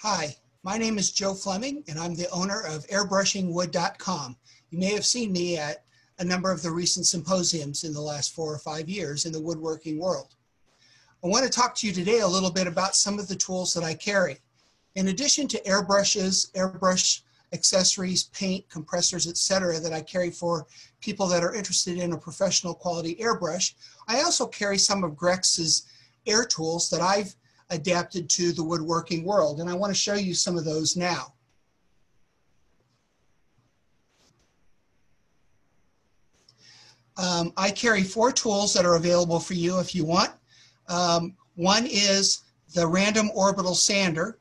Hi, my name is Joe Fleming, and I'm the owner of airbrushingwood.com. You may have seen me at a number of the recent symposiums in the last 4 or 5 years in the woodworking world. I want to talk to you today a little bit about some of the tools that I carry. In addition to airbrushes, airbrush accessories, paint, compressors, etc., that I carry for people that are interested in a professional quality airbrush, I also carry some of Grex's air tools that I've adapted to the woodworking world, and I want to show you some of those now. I carry 4 tools that are available for you if you want. One is the random orbital sander.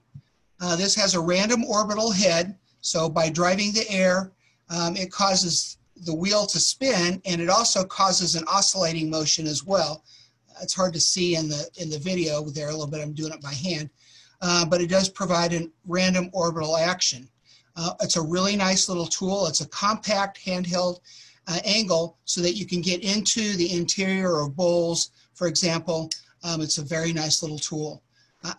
This has a random orbital head, so by driving the air, it causes the wheel to spin, and it also causes an oscillating motion as well. It's hard to see in the video there a little bit. I'm doing it by hand, but it does provide a random orbital action. It's a really nice little tool. It's a compact handheld angle so that you can get into the interior of bowls, for example. It's a very nice little tool.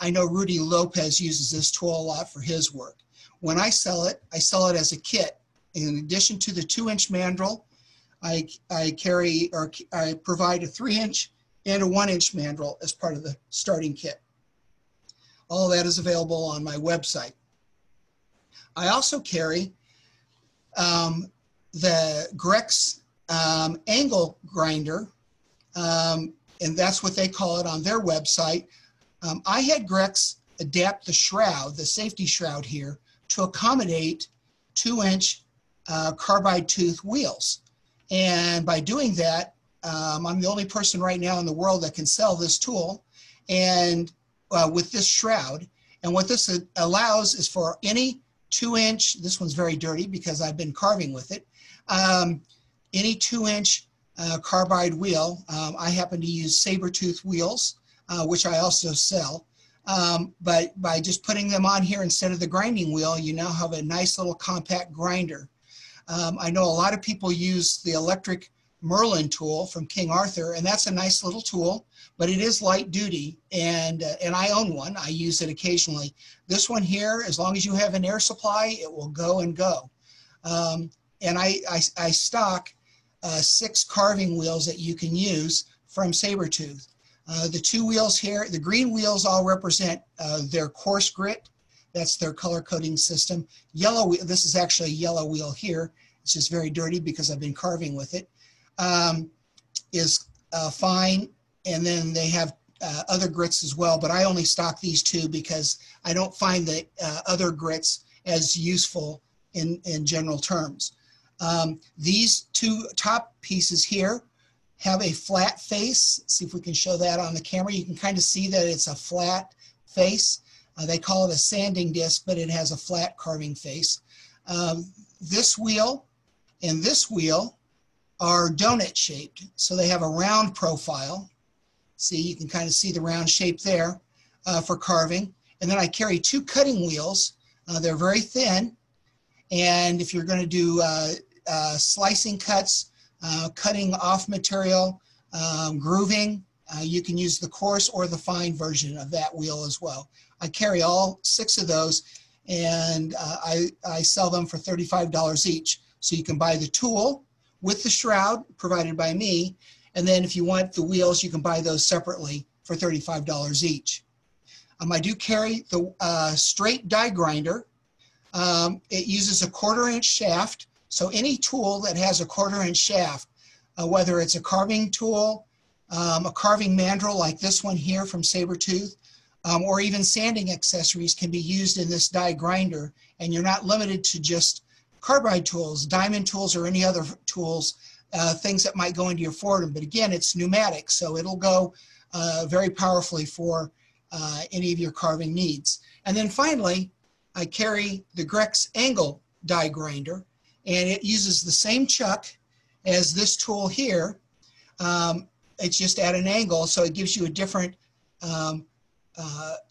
I know Rudy Lopez uses this tool a lot for his work. When I sell it as a kit. In addition to the 2-inch mandrel, I provide a 3-inch and a 1-inch mandrel as part of the starting kit. All of that is available on my website. I also carry the Grex angle grinder, and that's what they call it on their website. I had Grex adapt the shroud, the safety shroud here, to accommodate 2-inch carbide tooth wheels. And by doing that, I'm the only person right now in the world that can sell this tool and with this shroud. And what this allows is for any 2-inch, this one's very dirty because I've been carving with it, any 2-inch carbide wheel. I happen to use Sabertooth wheels, which I also sell. But by just putting them on here instead of the grinding wheel, you now have a nice little compact grinder. I know a lot of people use the electric Merlin tool from King Arthur, and that's a nice little tool, but it is light duty, and I own one. I use it occasionally. This one here, as long as you have an air supply, it will go and go. And I stock 6 carving wheels that you can use from Sabertooth. The 2 wheels here, the green wheels all represent their coarse grit. That's their color coding system. Yellow, this is actually a yellow wheel here. It's just very dirty because I've been carving with it. Is fine, and then they have other grits as well, but I only stock these 2 because I don't find the other grits as useful in general terms. These 2 top pieces here have a flat face. See if we can show that on the camera. You can kind of see that it's a flat face. They call it a sanding disc, but it has a flat carving face. This wheel and this wheel are donut shaped, so they have a round profile. See, you can kind of see the round shape there for carving. And then I carry 2 cutting wheels. They're very thin, and if you're going to do slicing cuts, cutting off material, grooving, you can use the coarse or the fine version of that wheel as well. I carry all 6 of those, and I sell them for $35 each. So you can buy the tool with the shroud provided by me, and then if you want the wheels, you can buy those separately for $35 each. I do carry the straight die grinder. It uses a 1/4-inch shaft, so any tool that has a 1/4-inch shaft, whether it's a carving tool, a carving mandrel like this one here from Sabertooth, or even sanding accessories can be used in this die grinder, and you're not limited to just carbide tools, diamond tools, or any other tools, things that might go into your Foredom. But again, it's pneumatic, so it'll go very powerfully for any of your carving needs. And then finally, I carry the Grex angle die grinder, and it uses the same chuck as this tool here. It's just at an angle, so it gives you a different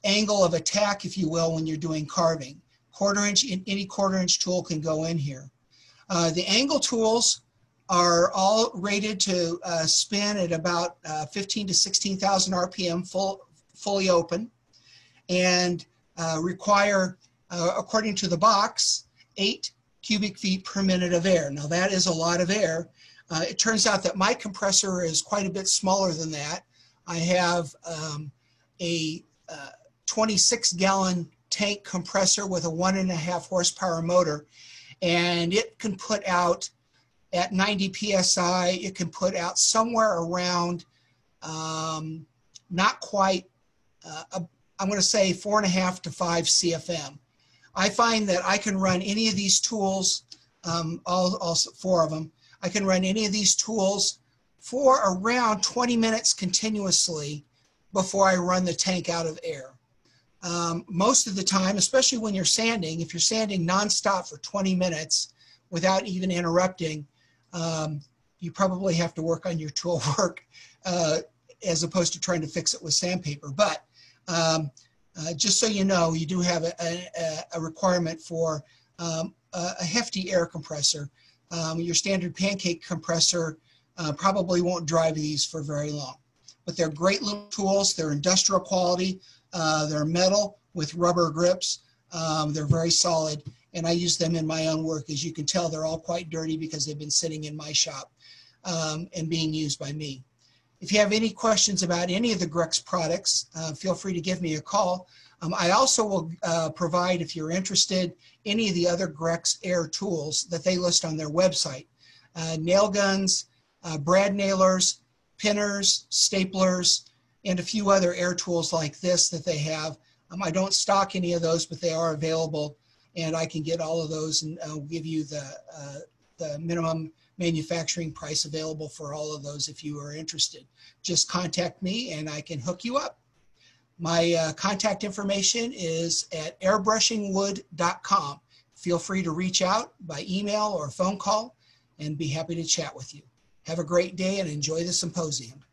angle of attack, if you will, when you're doing carving. 1/4-inch, any 1/4-inch tool can go in here. The angle tools are all rated to spin at about 15 to 16,000 RPM fully open. And require, according to the box, 8 cubic feet per minute of air. Now that is a lot of air. It turns out that my compressor is quite a bit smaller than that. I have a 26-gallon tank compressor with a 1.5 horsepower motor, and it can put out at 90 psi, it can put out somewhere around not quite, I'm going to say 4.5 to 5 CFM. I find that I can run any of these tools, all 4 of them, I can run any of these tools for around 20 minutes continuously before I run the tank out of air. Most of the time, especially when you're sanding, if you're sanding nonstop for 20 minutes without even interrupting, you probably have to work on your tool work as opposed to trying to fix it with sandpaper. But just so you know, you do have a requirement for a hefty air compressor. Your standard pancake compressor probably won't drive these for very long. But they're great little tools. They're industrial quality. They're metal with rubber grips. They're very solid, and I use them in my own work. As you can tell, they're all quite dirty because they've been sitting in my shop and being used by me. If you have any questions about any of the Grex products, feel free to give me a call. I also will provide, if you're interested, any of the other Grex air tools that they list on their website. Nail guns, brad nailers, pinners, staplers, and a few other air tools like this that they have. I don't stock any of those, but they are available, and I can get all of those and give you the minimum manufacturing price available for all of those if you are interested. Just contact me and I can hook you up. My contact information is at airbrushingwood.com. Feel free to reach out by email or phone call and be happy to chat with you. Have a great day and enjoy the symposium.